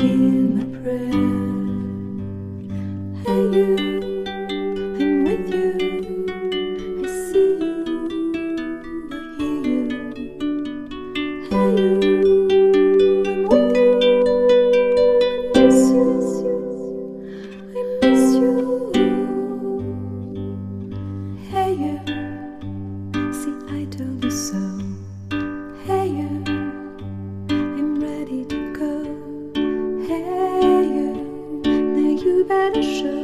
hear my prayer. Hey you, I'm with you. I see you, I hear you. Hey you, I'm with you. I miss you, I miss you. Hey you, see I told you so. Hey you, I'm ready to go. Hey you, now you better show.